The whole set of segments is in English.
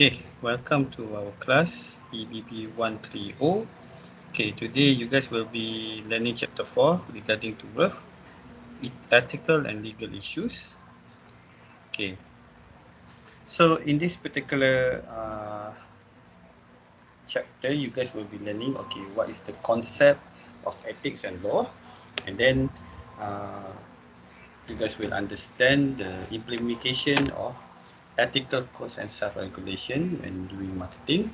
Okay, welcome to our class EBB+130. Okay, today you guys will be learning chapter 4 regarding to birth, ethical and legal issues. Okay, so in this particular chapter, you guys will be learning, okay, what is the concept of ethics and law, and then uh, you guys will understand the implementation of ethical codes and self-regulation when doing marketing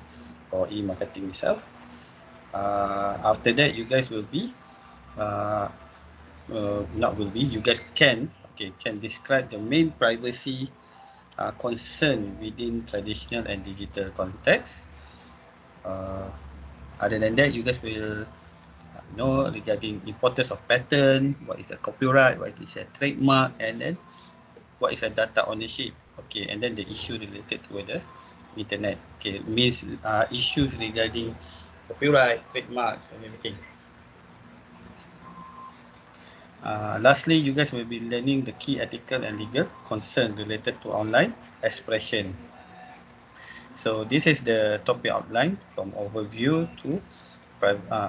or e-marketing itself. After that, you guys will be uh, not will be, you guys can describe the main privacy concern within traditional and digital context. uh, Other than that, you guys will know regarding importance of patent, what is a copyright, what is a trademark, and then what is a data ownership. Okay, and then the issue related to the internet. Okay, means issues regarding copyright, trademarks, and everything. Lastly, you guys will be learning the key ethical and legal concern related to online expression. So this is the topic outline from overview to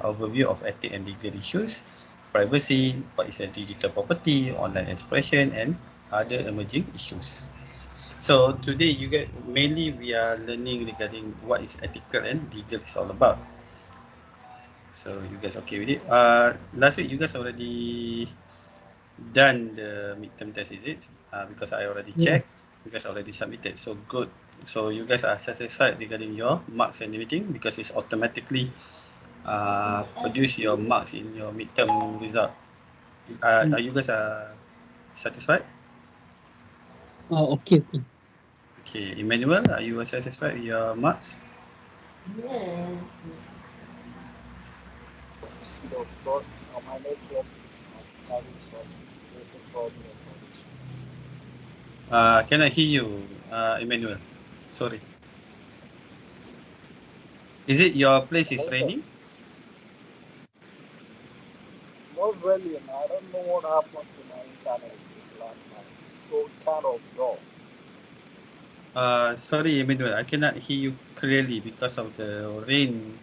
overview of ethic and legal issues, privacy, what is a digital property, online expression, and other emerging issues. So today you get mainly we are learning regarding what is ethical and legal is all about. So you guys okay with it? Last week you guys already done the midterm test, is it? Because I already Yeah. checked, you guys already submitted. So good. So you guys are satisfied regarding your marks and everything because it's automatically produce your marks in your midterm result. Are Mm. you guys satisfied? Oh, okay, okay. Okay, Emmanuel, are you satisfied with your marks? See, of course, my network is having some little problem for this. Can I hear you, Emmanuel? Sorry. Is it your place is Hello? raining? Not really, and I don't know what happened to my internet since last night. So kind of low. Sorry, Emmanuel, I cannot hear you clearly because of the rain.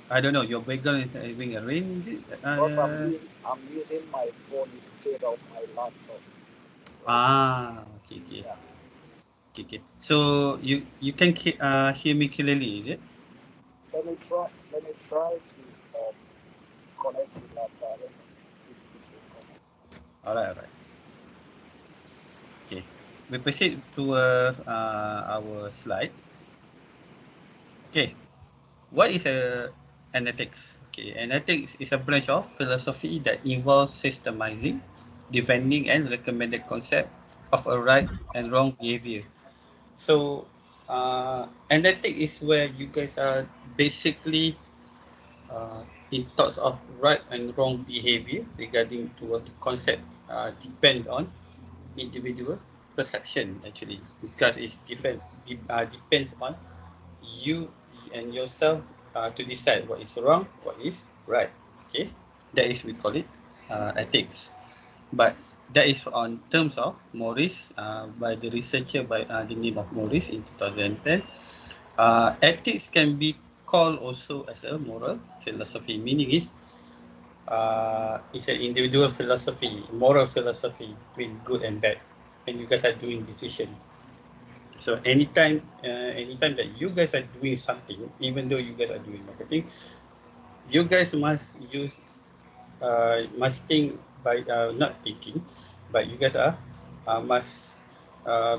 I don't know, your background is having a rain, is it? Because I'm using my phone instead of my laptop. So Okay, okay, yeah. okay, okay. So you can hear me clearly, is it? Let me try to connect with laptop. Let me if it will connect. Alright, alright. Okay. We proceed to our slide. Okay. What is an ethics? Okay, an ethics is a branch of philosophy that involves systemizing, defending, and recommended concept of a right and wrong behavior. So, an ethic is where you guys are basically in thoughts of right and wrong behavior regarding to what the concept depends on individual perception actually because it's depends on you and yourself to decide what is wrong, what is right. Okay, that is we call it ethics. But that is on terms of Morris by the researcher by the name of Morris in 2010. Ethics can be called also as a moral philosophy, meaning is it's an individual philosophy, moral philosophy between good and bad, and you guys are doing decision. So anytime that you guys are doing something, even though you guys are doing marketing, you guys must think by not thinking, but you guys are must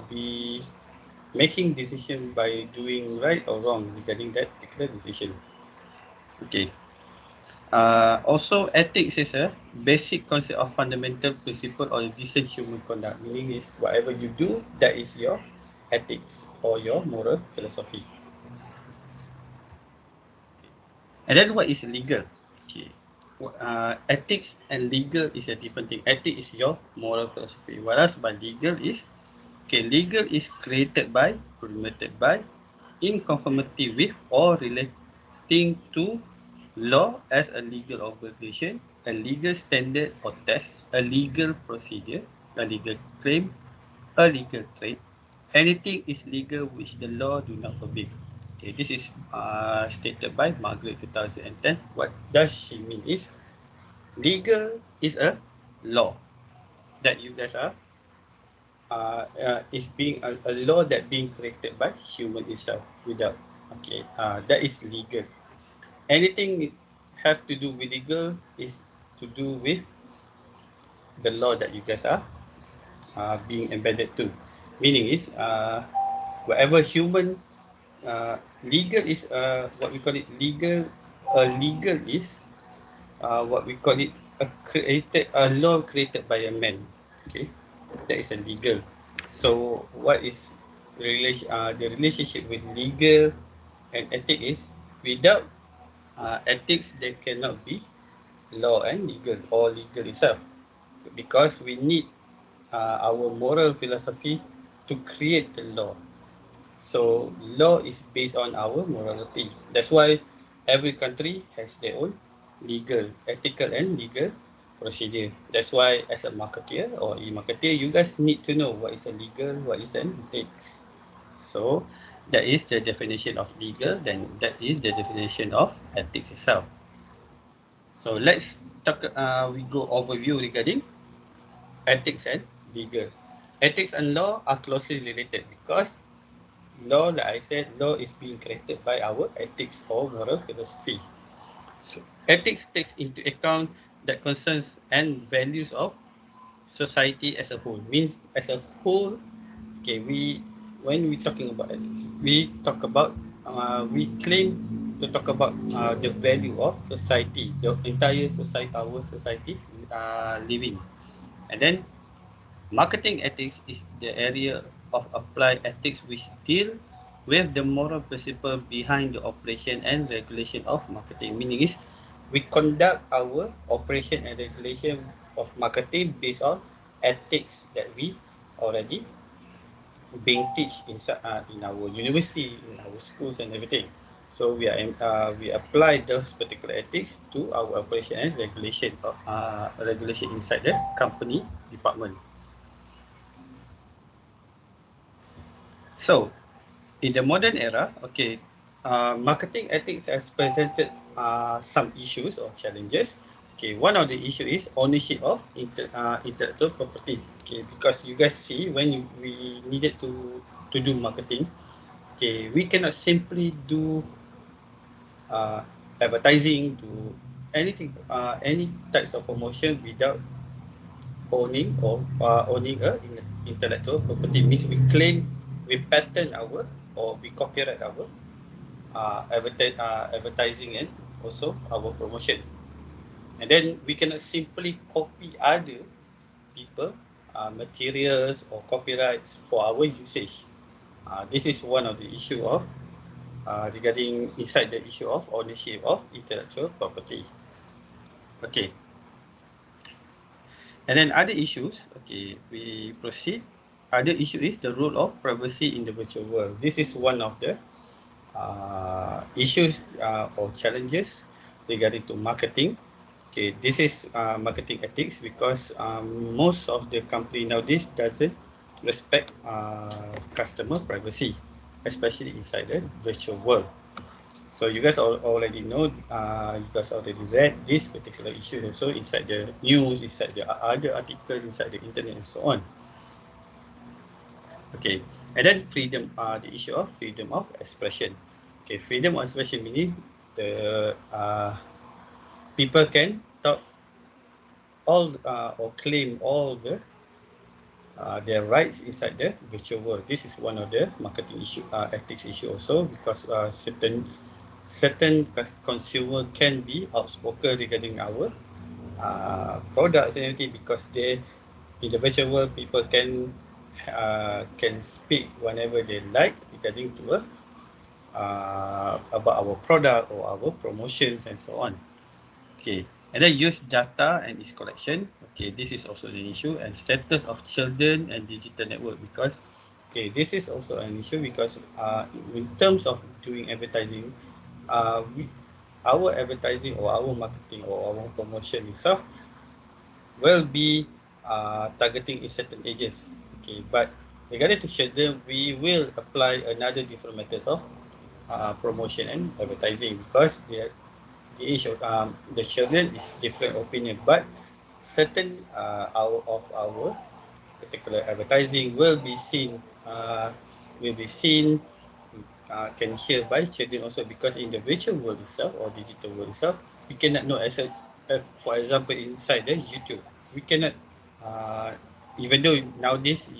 be making decision by doing right or wrong regarding that particular decision. Okay. Also, ethics is a basic concept of fundamental principle or decent human conduct. Meaning is whatever you do, that is your ethics or your moral philosophy. And then what is legal? Okay. Ethics and legal is a different thing. Ethics is your moral philosophy. Whereas by legal is, okay, legal is created by, permitted by, in conformity with or relating to law as a legal obligation, a legal standard or test, a legal procedure, a legal claim, a legal trade, anything is legal which the law do not forbid. Okay, this is stated by Margaret 2010. What does she mean is legal is a law that you guys are is being a law that being created by human itself without that is legal. Anything have to do with legal is to do with the law that you guys are being embedded to. Meaning is whatever human legal is what we call it legal. Legal is what we call it a law created by a man. Okay, that is a legal. So what is the relationship with legal and ethic is without ethics there cannot be law and legal or legal itself, because we need our moral philosophy to create the law. So law is based on our morality. That's why every country has their own legal, ethical and legal procedure. That's why as a marketeer or e-marketer, you guys need to know what is a legal, what is an ethics. So that is the definition of legal, then that is the definition of ethics itself. So let's talk, we go overview regarding ethics and legal. Ethics and law are closely related because law, like I said, law is being created by our ethics or moral philosophy. So ethics takes into account the concerns and values of society as a whole. Means as a whole, okay, when we talking about ethics, we claim to talk about the value of society, the entire society, our society living. And then marketing ethics is the area of applied ethics which deal with the moral principle behind the operation and regulation of marketing. Meaning is we conduct our operation and regulation of marketing based on ethics that we already being teach in our university, in our schools and everything. So we apply those particular ethics to our operation and regulation inside the company department. So in the modern era, marketing ethics has presented some issues or challenges. Okay, one of the issue is ownership of intellectual properties. Okay, because you guys see when we needed to do marketing, okay, we cannot simply do uh, advertising, to anything, any types of promotion without owning a intellectual property. Means we claim, we patent our or we copyright our advertising and also our promotion. And then we cannot simply copy other people materials or copyrights for our usage. This is one of the issue of regarding inside the issue of ownership of intellectual property. Okay, and then other issues. Okay, we proceed. Other issue is the role of privacy in the virtual world. This is one of the issues or challenges regarding to marketing. Okay, this is marketing ethics because most of the company nowadays doesn't respect customer privacy, especially inside the virtual world. So you guys already know, you guys already read this particular issue also inside the news, inside the other articles, inside the internet and so on. Okay, and then freedom, the issue of freedom of expression. Okay, freedom of expression meaning the people can talk all or claim all their rights inside the virtual world. This is one of the marketing issue, ethics issue also, because certain consumer can be outspoken regarding our products and everything, because they in the virtual world people can speak whenever they like regarding to about our product or our promotions and so on. Okay, and then use data and its collection. Okay, this is also an issue, and status of children and digital network, because okay, this is also an issue because in terms of doing advertising, our advertising or our marketing or our promotion itself will be targeting in certain ages. Okay, but regarding to children, we will apply another different methods of promotion and advertising, because the age of the children is different opinion, but certain our particular advertising will be seen can hear by children also, because in the virtual world itself or digital world itself, we cannot know for example inside the YouTube, we cannot uh, even though nowadays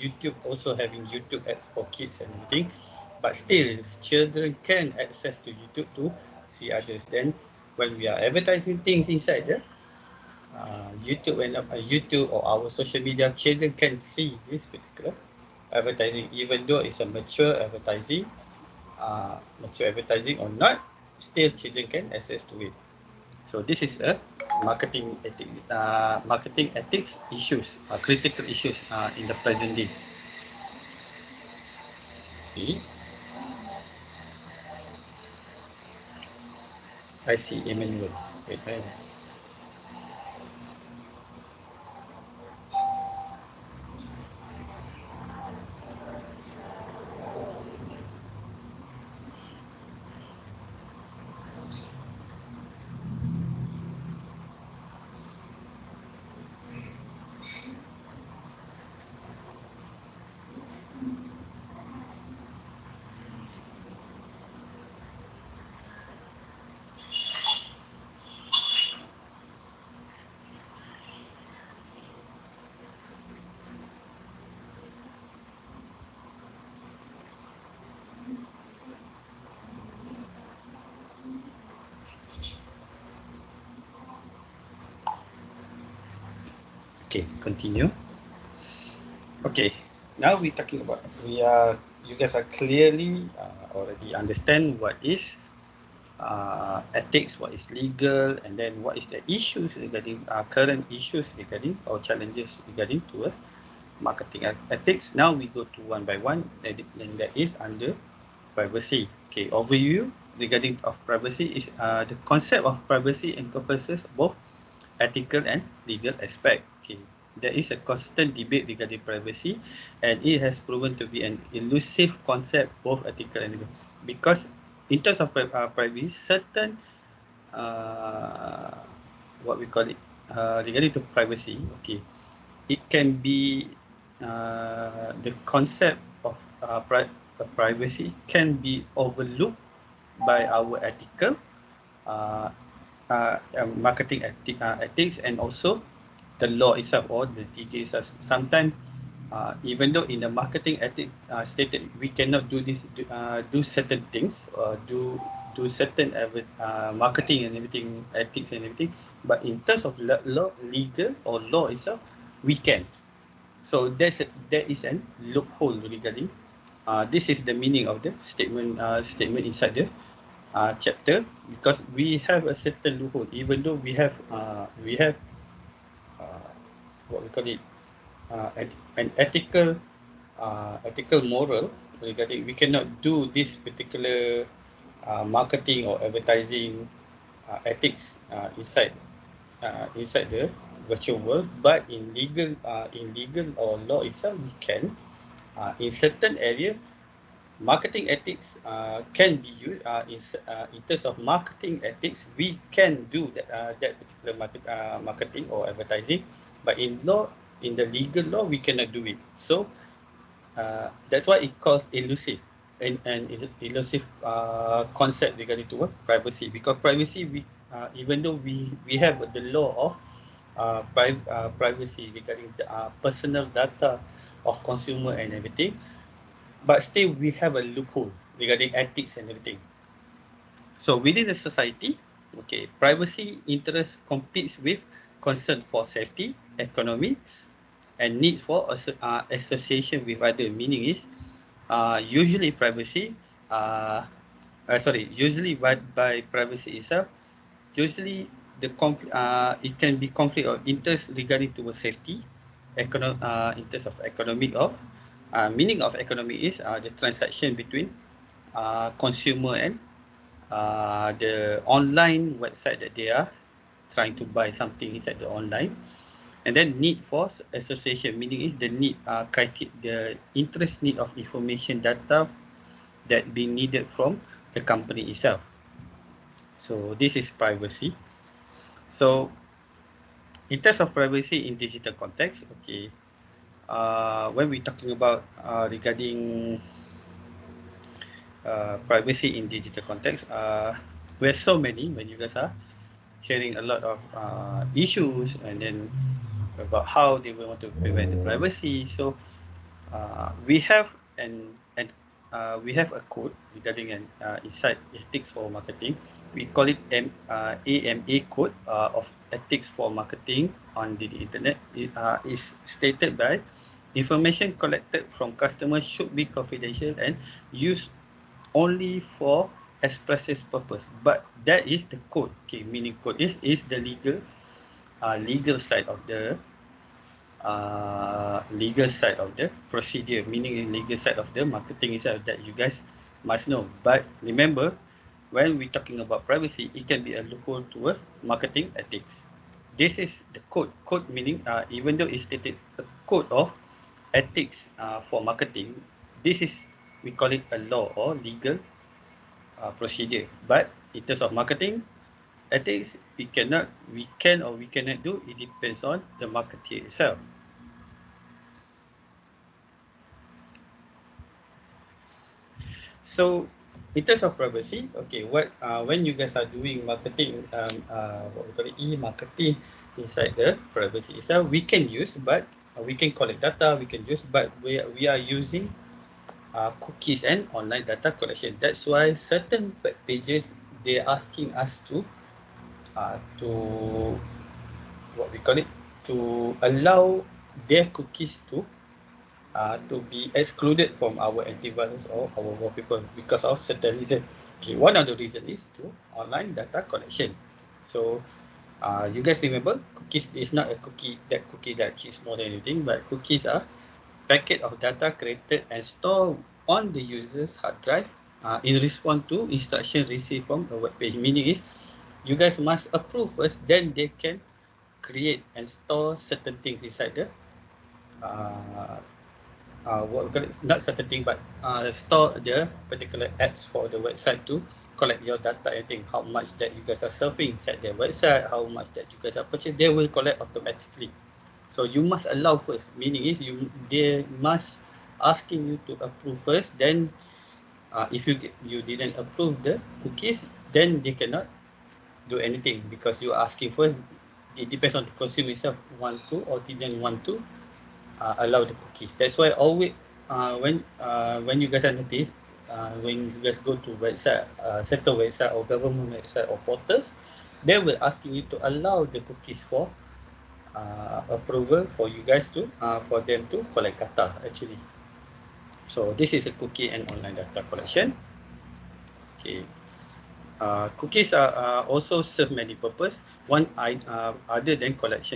YouTube also having YouTube ads for kids and everything, but still children can access to YouTube to see others. Then when we are advertising things inside the YouTube or our social media, children can see this particular advertising, even though it's a mature advertising or not, still children can access to it. So this is a marketing ethics issues, critical issues in the present day. Okay. I see Emmanuel. Wait, okay, continue. Okay, now we talking about you guys are clearly already understand what is ethics, what is legal, and then what is the issues regarding current issues regarding or challenges regarding to marketing ethics. Now we go to one by one, and that is under privacy. Okay, overview regarding of privacy is the concept of privacy encompasses both ethical and legal aspect. Okay, there is a constant debate regarding privacy, and it has proven to be an elusive concept, both ethical and legal, because in terms of privacy, certain uh, what we call it regarding to privacy. Okay, it can be the concept of privacy can be overlooked by our ethical uh, ethics, and also the law itself or the TJ itself. Sometimes, even though in the marketing ethic stated we cannot do this, do certain things, or do certain marketing and everything, ethics and everything, but in terms of law, legal or law itself, we can. So there is an loophole regarding. This is the meaning of the statement inside the chapter, because we have a certain loophole, even though we have uh, what we call it an ethical moral regarding, we cannot do this particular marketing or advertising ethics inside the virtual world, but in legal or law itself we can. In certain area, marketing ethics can be used in terms of marketing ethics, we can do that particular marketing or advertising, but in the legal law we cannot do it. So that's why it calls elusive, and is elusive concept regarding to what privacy, because privacy, even though we have the law of privacy regarding the personal data of consumer and everything, but still we have a loophole regarding ethics and everything. So within the society, okay, privacy interest competes with concern for safety, economics, and need for association with other. Meaning is, usually privacy, usually by privacy itself, usually it can be conflict of interest regarding towards safety, in terms of economic of, meaning of economy is the transaction between consumer and the online website that they are trying to buy something inside the online. And then need for association, meaning is the need, the interest need of information data that be needed from the company itself. So this is privacy. So in terms of privacy in digital context, okay, when we're talking about regarding privacy in digital context, there's so many when you guys are sharing a lot of issues, and then about how they will want to prevent the privacy. So we have we have a code regarding an inside ethics for marketing. We call it AMA code of ethics for marketing on the internet. It is stated by information collected from customers should be confidential and used only for expressive purpose. But that is the code. Okay, meaning code is the legal side of the legal side of the procedure, meaning legal side of the marketing itself that you guys must know. But remember, when we're talking about privacy, it can be a loophole to a marketing ethics. This is the code. Code meaning, even though it's stated a code of ethics for marketing, this is, we call it a law or legal procedure. But in terms of marketing ethics, we can or we cannot do. It depends on the marketer itself. So in terms of privacy, okay, what when you guys are doing marketing, what we call it e-marketing inside the privacy itself, we can use, but we can collect data, we can use, but we are using cookies and online data collection. That's why certain web pages, they're asking us to what we call it, to allow their cookies to be excluded from our antivirus or our wallpaper because of certain reason. Okay, one of the reason is to online data collection. So you guys remember, cookies is not a cookie that is more than anything, but cookies are packet of data created and stored on the user's hard drive in response to instruction received from a web page. Meaning is, you guys must approve first, then they can create and store certain things inside the uh, what we call it, not certain thing, but store the particular apps for the website to collect your data and think how much that you guys are surfing inside their website, how much that you guys are purchasing, they will collect automatically. So you must allow first, meaning is they must asking you to approve first, then if you didn't approve the cookies, then they cannot do anything because you are asking first. It depends on the consumer itself want to or didn't want to allow the cookies. That's why always when you guys are noticed, when you guys go to website, sector website or government website or portals, they will asking you to allow the cookies for approval for you guys to for them to collect data actually. So this is a cookie and online data collection. Okay. Cookies are also serve many purpose. One, other than collect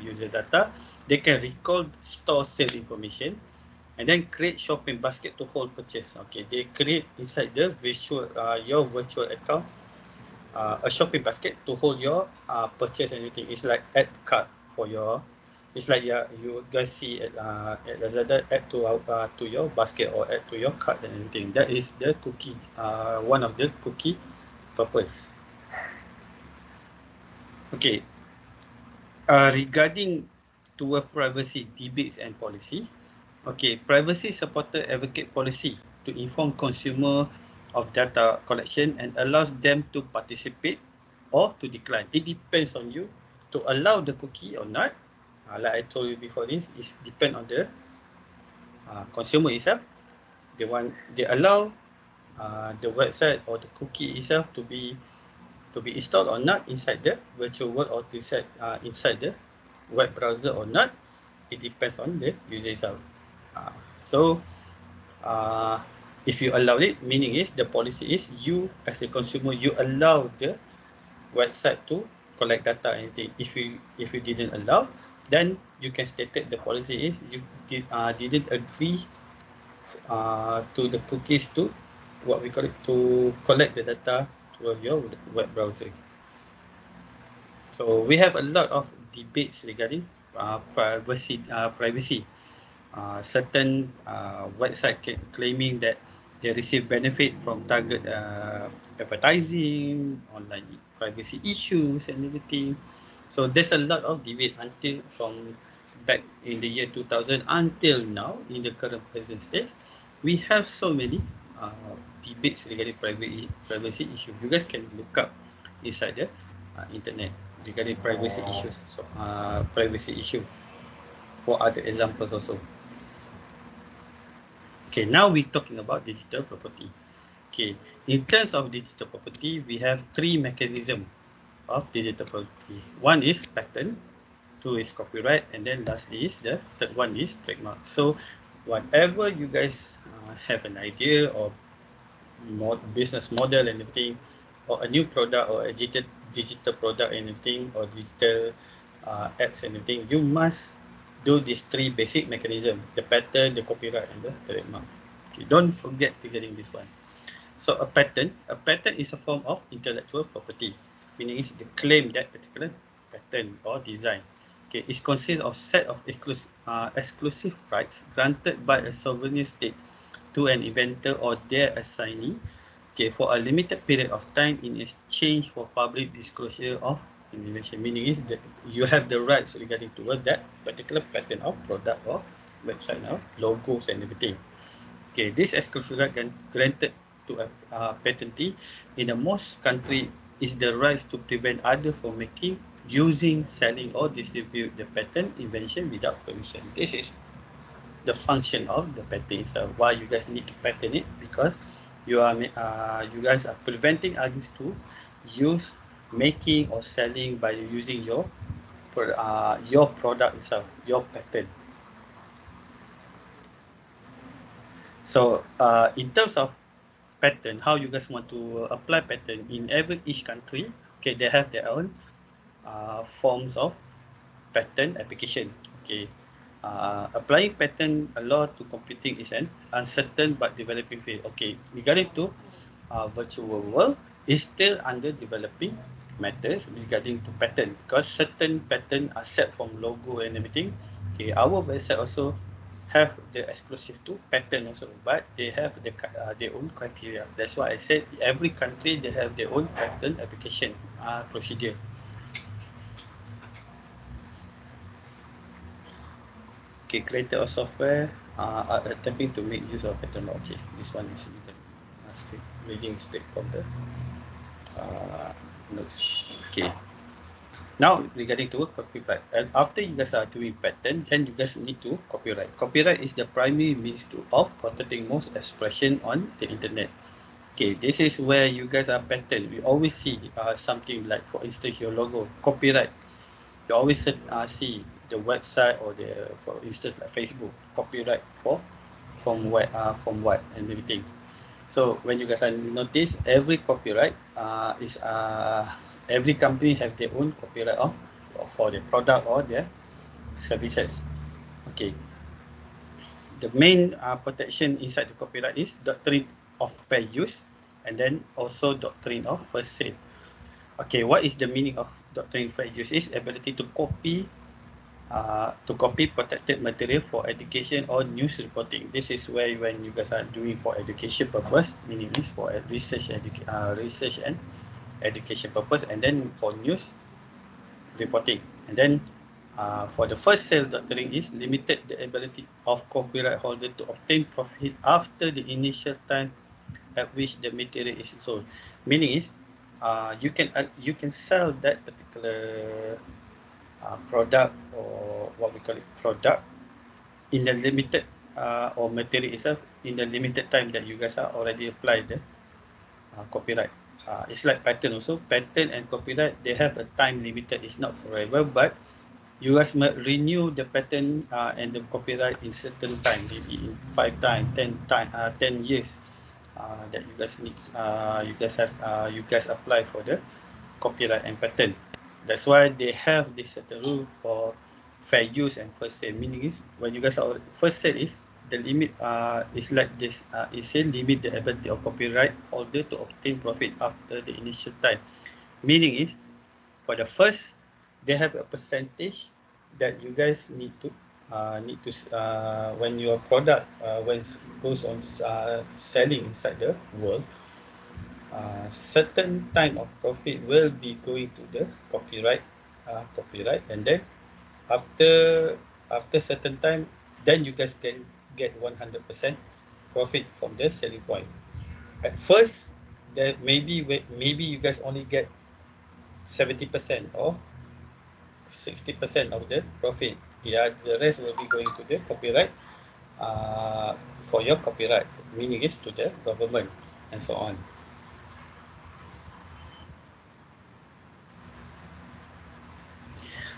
user data, they can recall, store sale information, and then create shopping basket to hold purchase. Okay, they create inside the your virtual account a shopping basket to hold your purchase and everything. It's like add cart for your. It's like you guys see at Lazada, add to your basket or add to your cart and everything. That is the cookie. One of the cookie purpose. Okay. Regarding to privacy debates and policy. Okay, privacy supporter advocate policy to inform consumer of data collection and allows them to participate or to decline. It depends on you to allow the cookie or not. Like I told you before, this is depend on the consumer itself. They allow the website or the cookie itself to be installed or not inside the virtual world or inside the web browser or not. It depends on the user itself. So uh, if you allow it, meaning is the policy is you as a consumer, you allow the website to collect data and anything. If you didn't allow, then you can state that the policy is you didn't agree to the cookies to what we call it to collect the data through your web browser. So we have a lot of debates regarding privacy. Certain website claiming that they receive benefit from target advertising, online privacy issues and everything. So there's a lot of debate until from back in the year 2000 until now in the current present state. We have so many debates regarding privacy issues. You guys can look up inside the internet regarding privacy issues. So privacy issue for other examples also. Okay, now we're talking about digital property. Okay, in terms of digital property, we have three mechanisms of digital property. One is patent, two is copyright, and then lastly is the third one is trademark. So whatever you guys have an idea or business model and everything, or a new product or a digital product and everything, or digital apps and everything, you must do these three basic mechanisms: the patent, the copyright, and the trademark. Okay, don't forget to getting this one. So a patent is a form of intellectual property, meaning it's the claim that particular patent or design. Okay, it consists of set of exclusive rights granted by a sovereign state to an inventor or their assignee, okay, for a limited period of time in exchange for public disclosure of invention. Meaning is that you have the rights regarding towards that particular patent or product or website or logos and everything. Okay, this exclusive right granted to a patentee in the most country is the right to prevent others from making, using, selling or distribute the patent invention without permission. This is the function of the patent itself. Why you guys need to patent it? Because you guys are preventing others to use, making or selling by using your product itself, your patent. So in terms of patent, how you guys want to apply patent in each country, okay, they have their own forms of patent application. Okay, applying patent law to computing is an uncertain but developing field. Okay, regarding to virtual world, is still under developing matters regarding to patent, because certain patent are set from logo and everything. Okay, our website also have the exclusive to patent also, but they have their own criteria. That's why I said every country they have their own patent application procedure. Okay, creator of software are attempting to make use of patent law. Okay, this one is reading straight from the notes. Okay. Now regarding to copyright, and after you guys are doing patent, then you guys need to copyright. Copyright is the primary means of protecting most expression on the internet. Okay, this is where you guys are patent. We always see something like, for instance, your logo, copyright. You always see the website or for instance, like Facebook, copyright from what and everything. So when you guys notice, every copyright is every company have their own copyright for their product or their services. Okay. The main protection inside the copyright is doctrine of fair use, and then also doctrine of first sale. Okay, what is the meaning of doctrine of fair use? Is ability to copy protected material for education or news reporting. This is where when you guys are doing for education purpose, meaning is for research and education purpose, and then for news reporting. And then for the first sale doctrine is limited the ability of copyright holder to obtain profit after the initial time at which the material is sold. Meaning is you can sell that particular product, or what we call it, product, in the limited or material itself in the limited time that you guys are already applied the copyright. It's like patent also. Patent and copyright, they have a time limited. It's not forever, but you guys must renew the patent and the copyright in certain time, maybe in 5 times, 10 years that you guys need. You guys apply for the copyright and patent. That's why they have this certain rule for fair use and first sale. Meaning is when you guys are first sale is the limit is like this. It say limit the ability of copyright holder to obtain profit after the initial time. Meaning is for the first, they have a percentage that you guys need to when your product when goes on selling inside the world, certain time of profit will be going to the copyright, and then after certain time, then you guys can get 100% profit from the selling point. At first, that maybe you guys only get 70% or 60% of the profit. The rest will be going to the copyright, for your copyright, meaning is to the government and so on.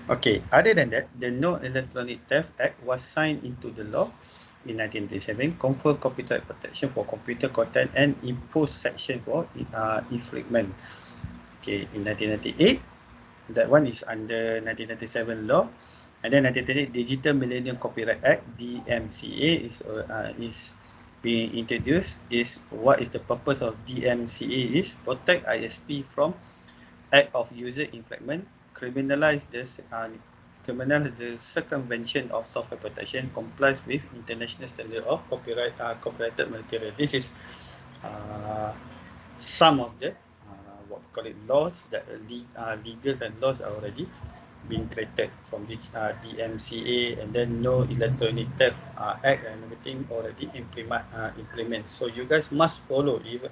Okay, other than that, the No Electronic Theft Act was signed into the law in 1987, confer copyright protection for computer content and impose section for infringement. Okay, in 1998, that one is under 1997 law, and then 1998 Digital Millennium Copyright Act (DMCA) is being introduced. What is the purpose of DMCA? Is protect ISP from act of user infringement, criminalize the circumvention of software protection, complies with international standard of copyrighted material. This is some of the what we call it laws that legal and laws are already being created from this DMCA, and then No Electronic Theft Act and everything already implement. So you guys must follow. Even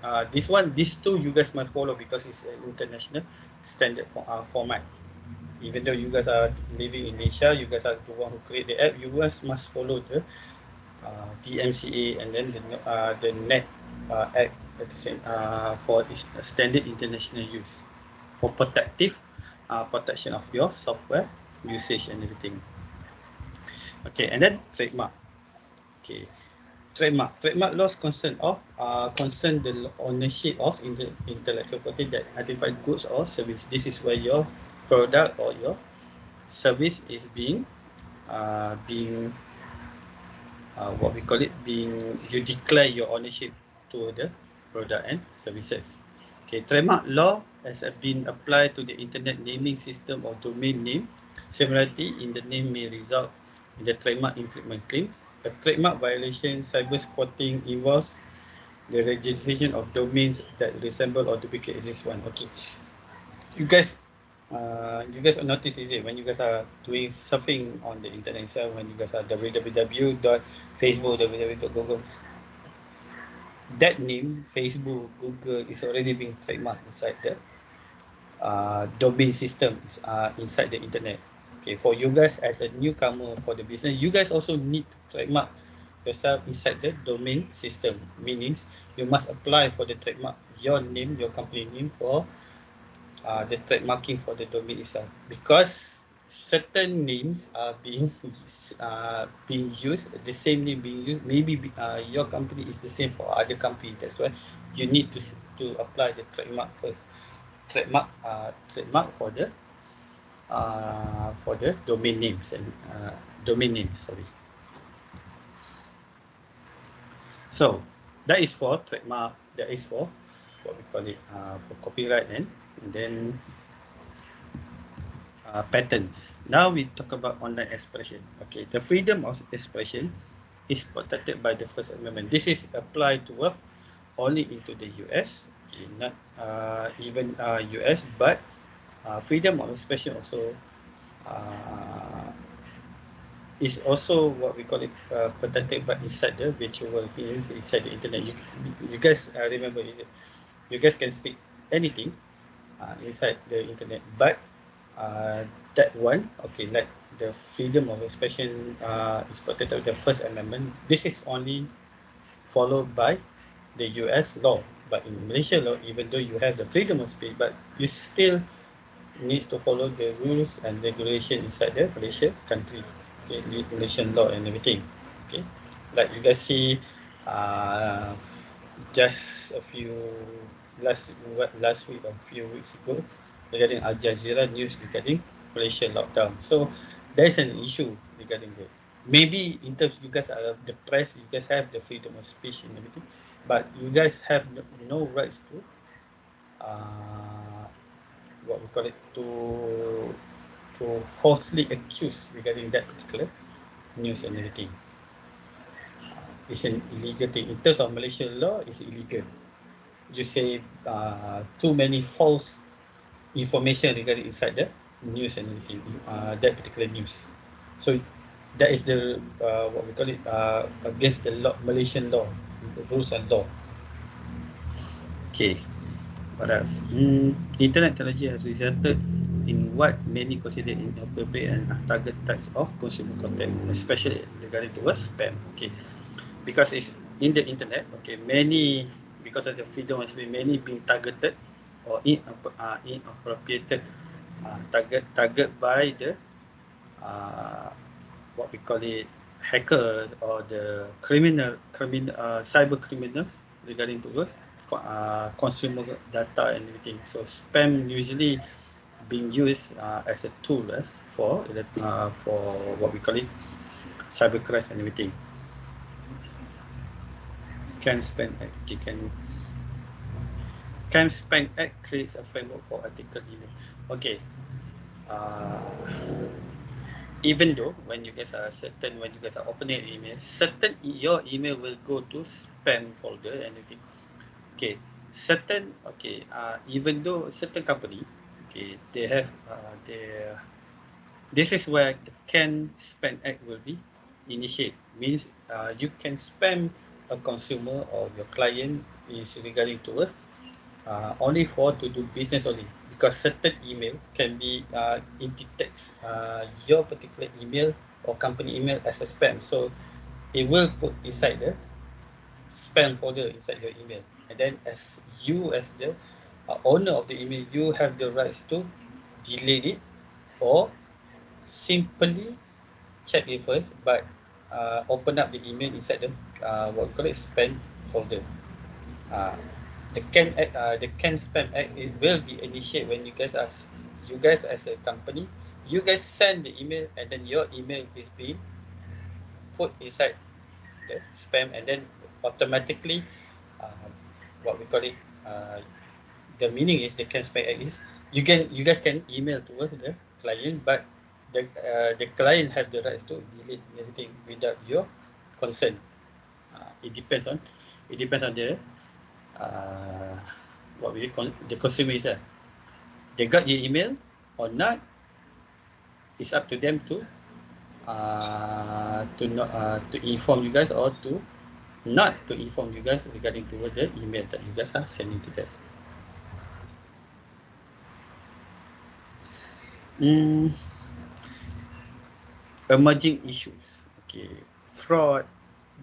these two you guys must follow because it's an international standard format. Even though you guys are living in Malaysia, you guys are the one who create the app. You guys must follow the DMCA and then the NET Act at the same for standard international use for protection of your software usage and everything. Okay, and then trademark. Okay, trademark laws concern the ownership of intellectual property that identified goods or service. This is where your product or your service is being what we call it, you declare your ownership to the product and services. Okay, trademark law has been applied to the internet naming system or domain name. Similarity in the name may result in the trademark infringement claims. A trademark violation, cyber squatting, involves the registration of domains that resemble or duplicate existing one. Okay, you guys notice, is it, when you guys are doing surfing on the internet itself, when you guys are www.facebook, www.google, that name Facebook, Google is already being trademarked inside the domain system inside the internet. Okay, for you guys as a newcomer for the business, you guys also need to trademark yourself inside the domain system. Meaning you must apply for the trademark, your name, your company name, for the trademarking for the domain itself, because certain names are being used, the same name being used. Maybe your company is the same for other company. That's why you need to apply the trademark first. Trademark for the domain names and domain names. Sorry. So that is for trademark. That is for what we call it for copyright, and then patents. Now we talk about online expression. Okay, the freedom of expression is protected by the First Amendment. This is applied to work only into the US, okay, not even US, but freedom of expression also is also what we call it protected, but inside the virtual, inside the internet. You guys remember, is it? You guys can speak anything inside the internet, but that one, okay, like the freedom of expression is protected by the First Amendment. This is only followed by the US law, but in Malaysia law, even though you have the freedom of speech, but you still need to follow the rules and regulation inside the Malaysia country. Okay, Malaysian law and everything. Okay, like you guys see, just a few last week or a few weeks ago, regarding Al Jazeera news regarding Malaysia lockdown. So there's an issue regarding that. Maybe in terms you guys are the press, you guys have the freedom of speech and everything, but you guys have no rights to what we call it, to to falsely accuse regarding that particular news and everything. It's an illegal thing. In terms of Malaysian law, it's illegal. You say too many false information regarding inside the news and everything, that particular news. So that is the what we call it, against the law, Malaysian law, rules and law. Okay, what else? Internet technology has resulted in what many consider inappropriate and target types of consumer content, especially regarding towards spam. Okay, because it's in the internet. Okay, many, because of the freedom of speech, many being targeted or inappropriated, target by the what we call it, hacker or the cyber criminals regarding to consumer data and everything. So spam usually being used as a tool for what we call it, cyber crimes and everything. Can spam act can spam act creates a framework for ethical email. Okay. Even though when you guys are opening an email, your email will go to spam folder and everything. Okay, even though certain company, okay, they have their, this is where the can spam act will be initiate. Means you can spam a consumer or your client is regarding to only for to do business only, because certain email can be it detects your particular email or company email as a spam, so it will put inside the spam folder inside your email, and then as you as the owner of the email, you have the rights to delete it or simply check it first, but open up the email inside the what we call it, spam folder. uh, the can spam act, it will be initiated when you guys as a company, you guys send the email, and then your email is being put inside the spam, and then automatically uh, what we call it, the meaning is the can spam act is you guys can email towards the client, but the client have the rights to delete everything without your consent. It depends on the uh, what we the consumer is. They got your email or not, it's up to them to inform you guys, or to not to inform you guys regarding to the email that you guys are sending to them. Emerging issues. Okay, fraud,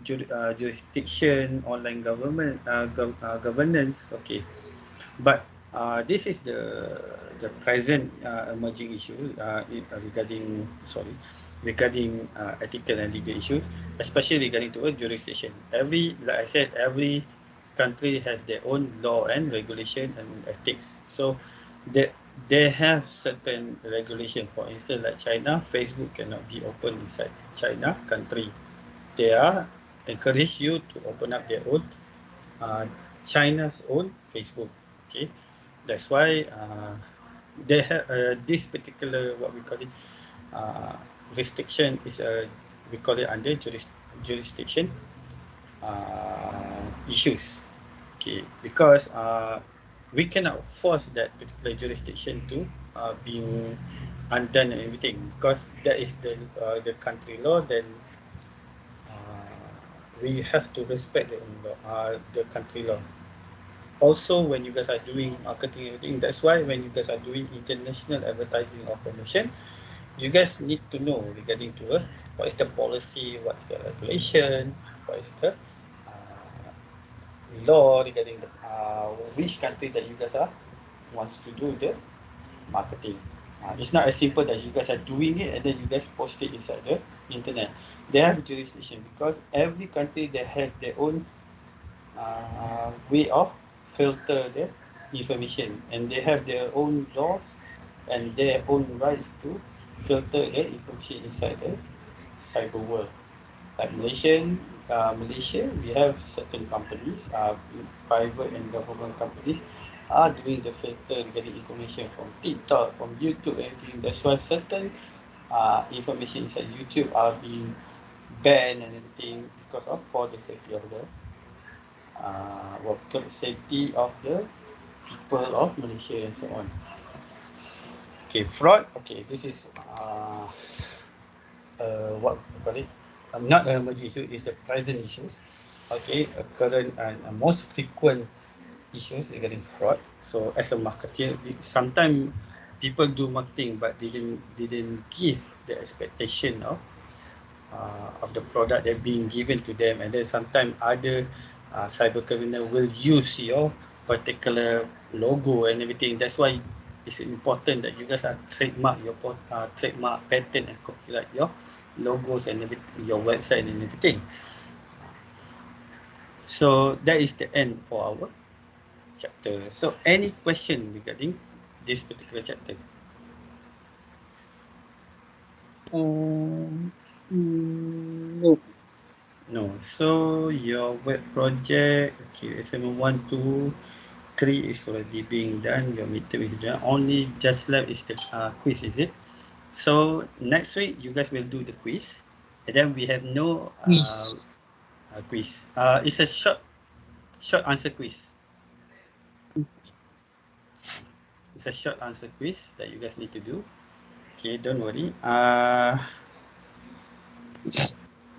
jurisdiction, online governance. Okay, but this is the present emerging issue regarding ethical and legal issues, especially regarding to jurisdiction. Like I said, every country has their own law and regulation and ethics. So they they have certain regulation. For instance, like China, Facebook cannot be open inside China country. They are encourage you to open up their own uh, China's own Facebook. Okay, that's why they have this particular what we call it, uh, restriction is we call it under jurisdiction issues. Okay, because we cannot force that particular jurisdiction to being undone and everything, because that is the country law. Then we have to respect the country law. Also, when you guys are doing marketing and everything, that's why when you guys are doing international advertising or promotion, you guys need to know regarding to what is the policy, what's the regulation, what is the law regarding the which country that you guys are wants to do the marketing. It's not as simple as you guys are doing it and then you guys post it inside the internet. They have jurisdiction, because every country they have their own way of filter the information, and they have their own laws and their own rights to filter the information inside the cyber world. Like Malaysian, Malaysia, we have certain companies, private and government companies, are doing the filter regarding information from TikTok, from YouTube, everything. That's why certain information inside YouTube are being banned and everything because of for the safety of the safety of the people of Malaysia and so on. Okay, fraud. Okay, this is what we call it, not an emerging issue, it's the present issues. Okay, a current and most frequent issues regarding fraud. So as a marketer, sometimes people do marketing but didn't give the expectation of the product that being given to them, and then sometimes other cyber criminal will use your particular logo and everything. That's why it's important that you guys are trademark your trademark, patent and copyright your logos and everything, your website and everything. So that is the end for our chapter. So any question regarding this particular chapter? No. No. So your web project, okay, assignment 1, 2, 3 is already being done. Your midterm is done. Only just left is the quiz, is it? So next week you guys will do the quiz, and then we have no Quiz. quiz. It's a short answer quiz. It's a short answer quiz that you guys need to do. Okay, don't worry.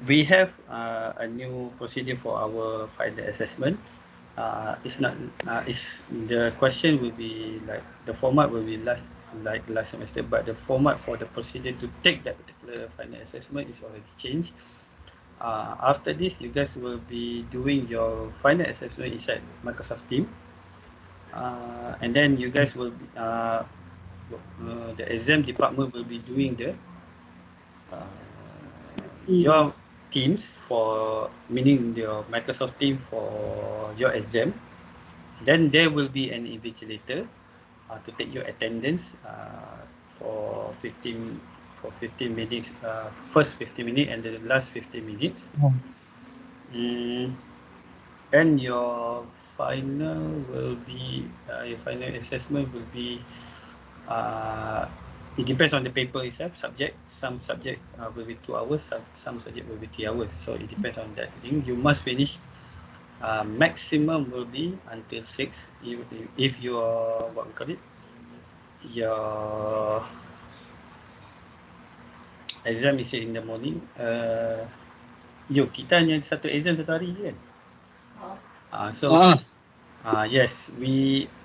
We have a new procedure for our final assessment. It's not. It's the question will be like the format will be like last semester, but the format for the procedure to take that particular final assessment is already changed. After this, you guys will be doing your final assessment inside Microsoft Teams, and then you guys will be, the exam department will be doing the your teams for meaning your Microsoft team for your exam. Then there will be an invigilator to take your attendance for 15 minutes, first 15 minutes and the last 15 minutes. And your final will be your final assessment will be it depends on the paper itself, subject. Some subject will be 2 hours, some subject will be 3 hours. So it depends on that thing. You must finish. Maximum will be until 6. If your what we call it, your exam is in the morning. Kita hanya satu exam satu hari je kan? So yes,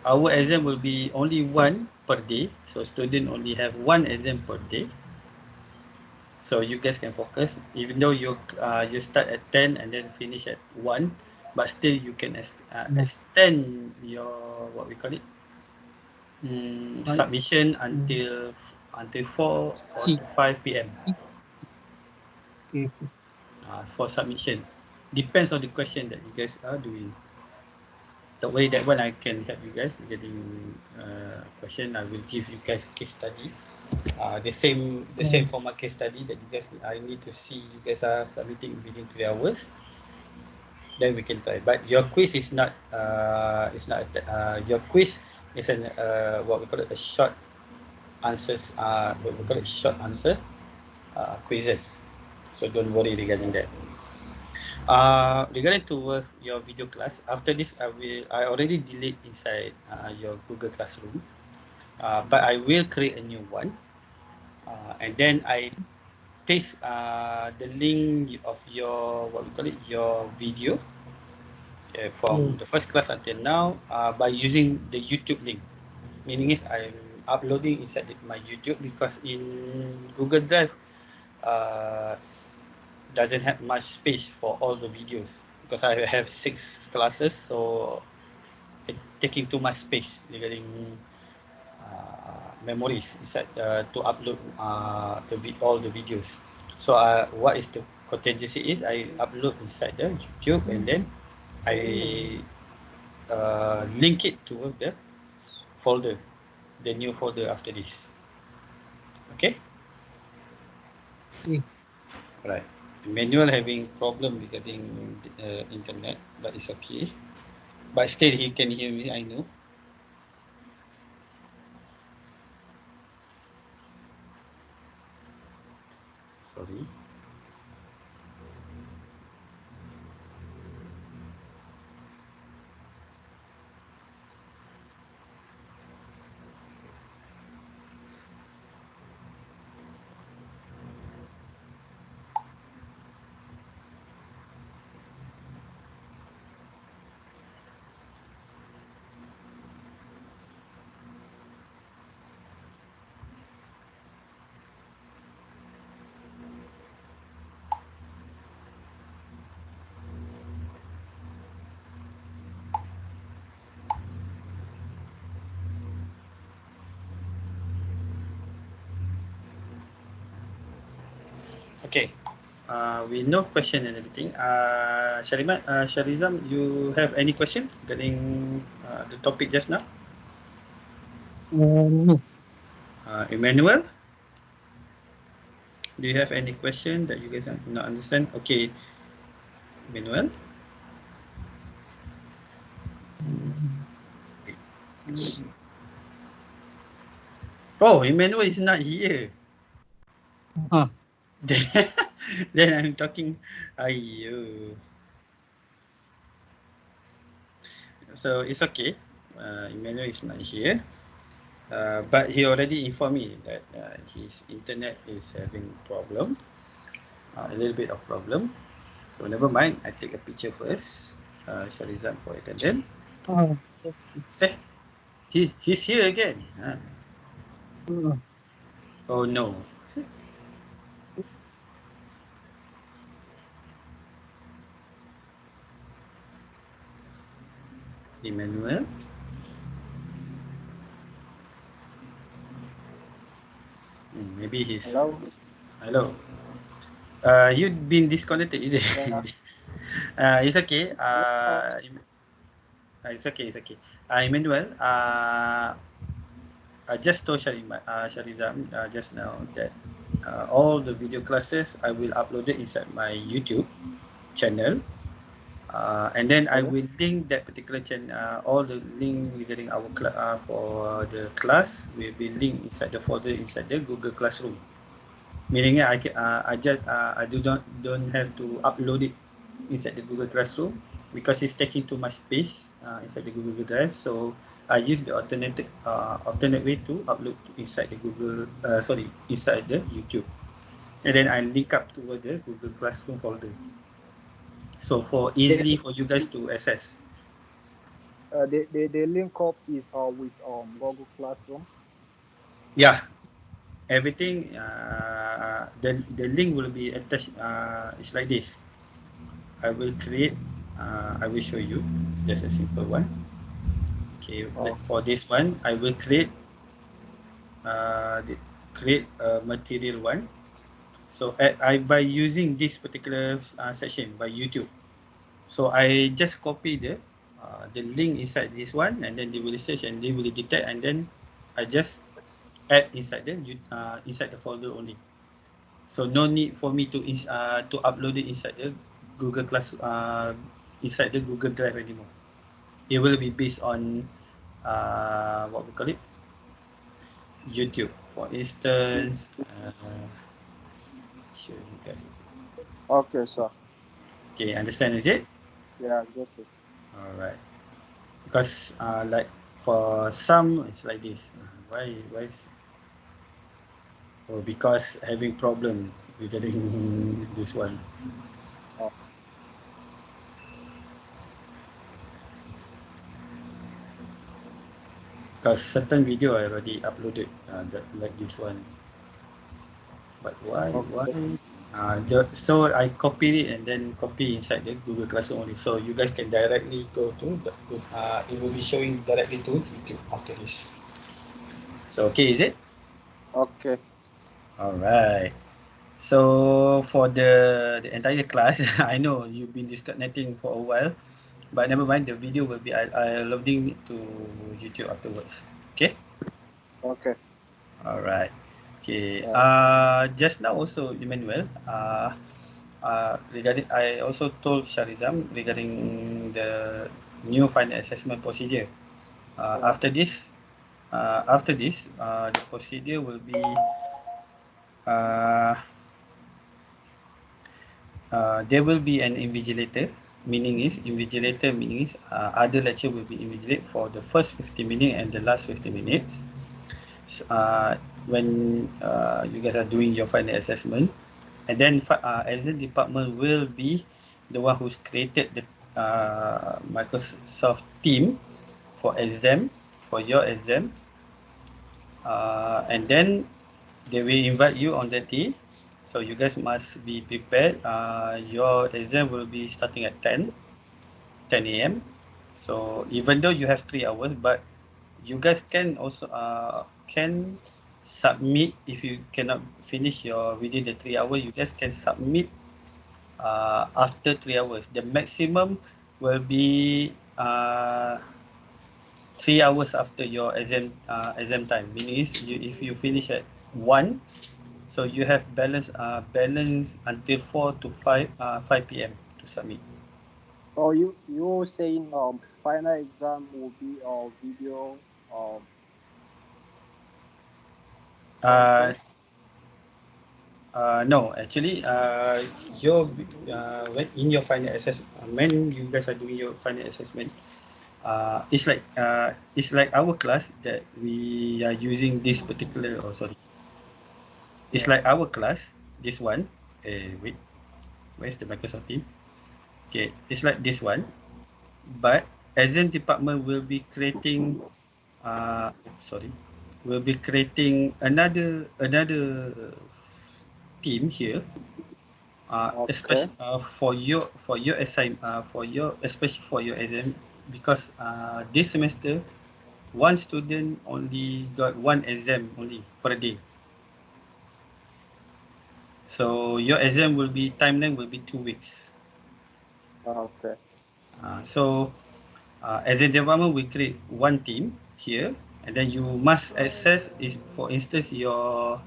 our exam will be only one per day. So student only have one exam per day. So you guys can focus. Even though you start at 10 and then finish at 1, but still you can extend your what we call it submission until 4 or to 5 p.m. For submission. Depends on the question that you guys are doing. Don't worry, that one I can help you guys getting question. I will give you guys case study. The same format case study that you guys I need to see you guys are submitting within 3 hours. Then we can try. But your quiz is not your quiz is an what we call it a short answers. What we call it short answer quizzes. So don't worry regarding that. Regarding to your video class, after this I already delete inside your Google Classroom, but I will create a new one, and then I paste the link of your what we call it your video from the first class until now by using the YouTube link. Meaning is I'm uploading inside my YouTube because in Google Drive uh, doesn't have much space for all the videos because I have 6 classes, so it's taking too much space regarding memories inside to upload all the videos. So what is the contingency is I upload inside the YouTube and then I link it to the folder, the new folder after this. Okay. Right. Emmanuel having problem regarding internet, but it's okay. But still, he can hear me. I know. Sorry. Okay. With no question and everything. Sharizam, you have any question regarding the topic just now? No. Emmanuel, do you have any question that you guys do not understand? Okay, Emmanuel. Oh, Emmanuel is not here. Ah, Then, then I'm talking. Ayyo. So it's okay. Emmanuel is not here. But he already informed me that his internet is having problem, a little bit of problem. So never mind. I take a picture first. Sharizan for attendance. ah, Eh, he's here again. ah. Oh no. Emmanuel. Maybe he's. Hello? Hello. You've been disconnected, is it? Yeah. It's okay. Yeah. It's okay. It's okay. Emmanuel. I just told Sharizam just now that all the video classes I will upload it inside my YouTube channel, and then I Okay. will link that particular channel. All the link regarding our for the class will be linked inside the folder inside the Google Classroom. Meaning I don't have to upload it inside the Google Classroom because it's taking too much space inside the Google Drive. So I use the alternate way to upload inside the inside the YouTube, and then I link up to the Google Classroom folder. So for The, easily for you guys to access. the link up is with Google Classroom. Yeah, everything. The link will be attached. It's like this. I will create. I will show you just a simple one. Okay, Oh, for this one, I will create a material one. So by using this particular section by YouTube. So I just copy the link inside this one, and then they will search and they will detect, and then I just add inside the folder only. So no need for me to upload it inside the Google Class inside the Google Drive anymore. It will be based on what we call it, YouTube. For instance, show you guys. okay, sir. Okay, understand is it? Yeah, get it. All right. Because like for some, it's like this. Why? Oh, because having problem regarding this one. Oh, Because certain video I already uploaded that like this one. But why? okay. So I copy it and then copy inside the Google Classroom only. So you guys can directly go to it will be showing directly to YouTube after this. So okay, is it? Okay. All right. So for the entire class, I know you've been disconnecting for a while, but never mind. The video will be I loading it to YouTube afterwards. Okay. Okay. All right. Okay. Yeah. Just now also, Emmanuel. regarding, I also told Sharizam regarding the new final assessment procedure. After this, the procedure will be there will be an invigilator. Invigilator means other lecture will be invigilate for the first 50 minutes and the last 50 minutes. When you guys are doing your final assessment, and then exam department will be the one who's created the Microsoft team for your exam, and then they will invite you on that day. So you guys must be prepared. Your exam will be starting at 10 a.m. So even though you have 3 hours, but you guys can also can submit. If you cannot finish your within the 3 hours, you guys can submit after 3 hours. The maximum will be 3 hours after your exam time. Meaning is if you finish at 1, so you have balance until 4 to 5 p.m. to submit. Oh, you saying final exam will be video Uh, conference? no, actually, your in your final assessment, when you guys are doing your final assessment, it's like our class that we are using this particular. Oh, sorry, it's Yeah. like our class. This one. Wait, where's the Microsoft team? Okay, it's like this one, but exam department will be creating. Sorry, will be creating another team here. Okay. Especially for your especially for your exam, because this semester one student only got one exam only per day. So your exam will be timeline will be 2 weeks. Okay. So as a department, we create one team here, and then you must assess. Is for instance your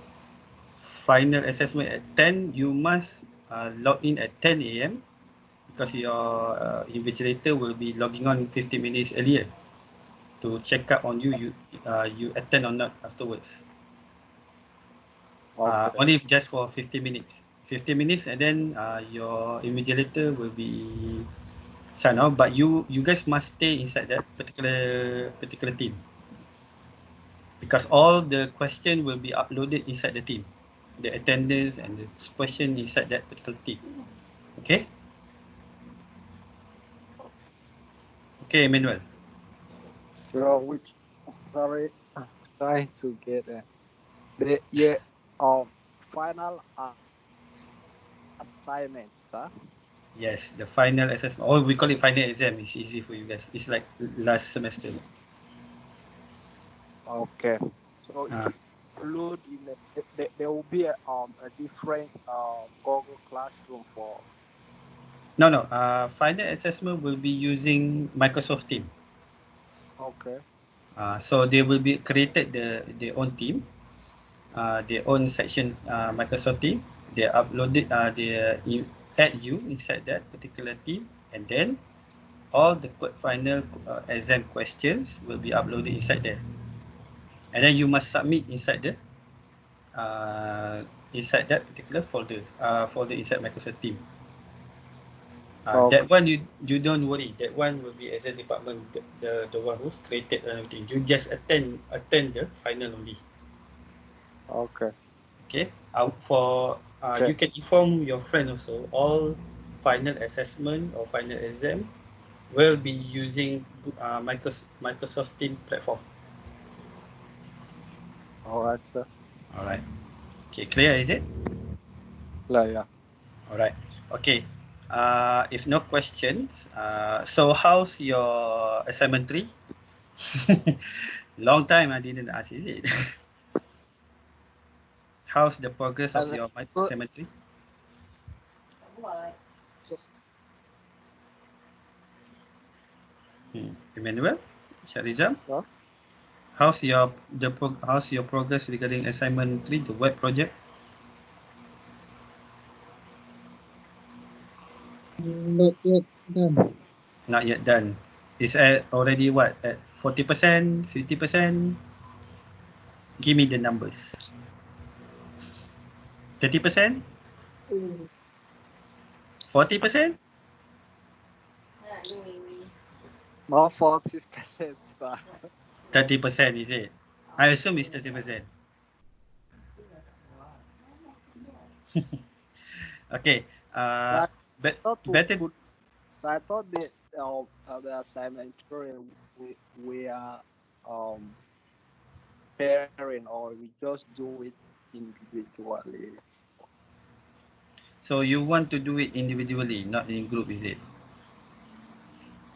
final assessment at 10, you must log in at 10 a.m. because your invigilator will be logging on 50 minutes earlier to check up on you attend or not afterwards. Okay. Only if just for 50 minutes. 50 minutes, and then your invigilator will be signed off, but you guys must stay inside that particular team, because all the question will be uploaded inside the team, the attendance and the question inside that particular team. Okay. Okay, Emmanuel. So which sorry, trying to get the final assignments, huh? Yes, the final assessment, or we call it final exam. It's easy for you guys. It's like last semester. Okay. So it Uh, include there will be a different Google Classroom for. no, no. Final assessment will be using Microsoft Team. Okay. So they will be created their own team, their own section, Microsoft Team. They uploaded, add you inside that particular team, and then all the final exam questions will be uploaded inside there, and then you must submit inside that particular folder inside Microsoft Team. That Okay. one you don't worry. That one will be exam department, the one who's created everything. You just attend the final only. Okay. Okay. For Okay. you can inform your friend also. All final assessment or final exam will be using Microsoft Team platform. All right, sir. All right. Okay. Clear, is it? Yeah. All right. Okay. If no questions, so how's your assignment 3? Long time I didn't ask, is it? How's the progress of And your uh, assignment 3? Emmanuel, Sharizam, huh? how's your progress regarding assignment 3, the web project? Not yet done. Not yet done. It's at already what? At 40%, 50%? Give me the numbers. 30%? 40%? Not 40%, but 30%, is it? I assume it's 30%. Okay. yeah, not too Better. good. So I thought that the assignment tutorial we are pairing, or we just do it individually. So you want to do it individually, not in group, is it?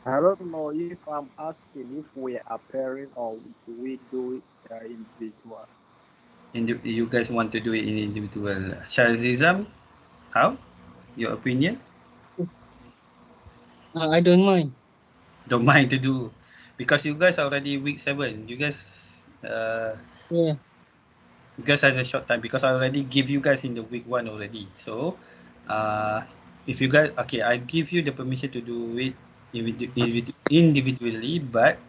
I don't know if I'm asking if we are pairing or do we do it individual. You guys want to do it in individual. Shazizam, how? Your opinion? I don't mind. Don't mind to do, because you guys are already week 7. Yeah. You guys have a short time, because I already give you guys in the week 1 already. So, if you guys, okay, I give you the permission to do it individually, but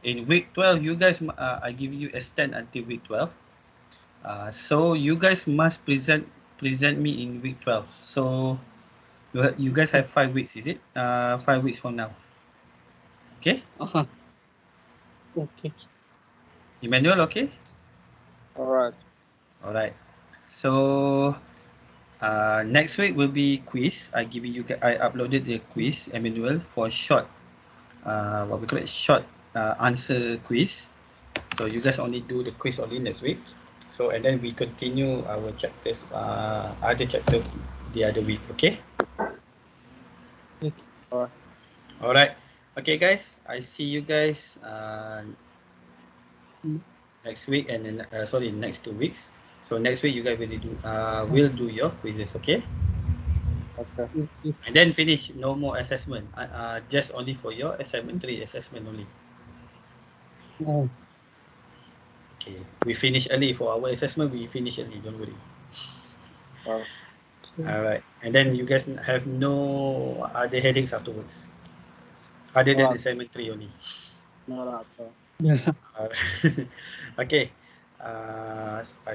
in week 12, you guys, I give you extend until week 12. So you guys must present me in week 12. So you guys have 5 weeks, is it? 5 weeks from now. Okay? Uh-huh. Okay. Emmanuel, okay? All right. All right. So next week will be quiz. I uploaded the quiz, Emmanuel, for short. What we call it, short answer quiz. So you guys only do the quiz only next week. So and then we continue our chapters, other chapter the other week. Okay. Okay. All right. All right. Okay, guys. I see you guys next week, and then sorry, next 2 weeks. So next week you guys will do your quizzes. Okay. Okay. Okay. And then finish. No more assessment. Just only for your assignment 3 assessment only. Oh, Okay. We finish early for our assessment. We finish early. Don't worry. All right. so, All right. And then you guys have no other headaches afterwards, other than Not, assignment 3 only. not at all. yeah. All right. Okay. I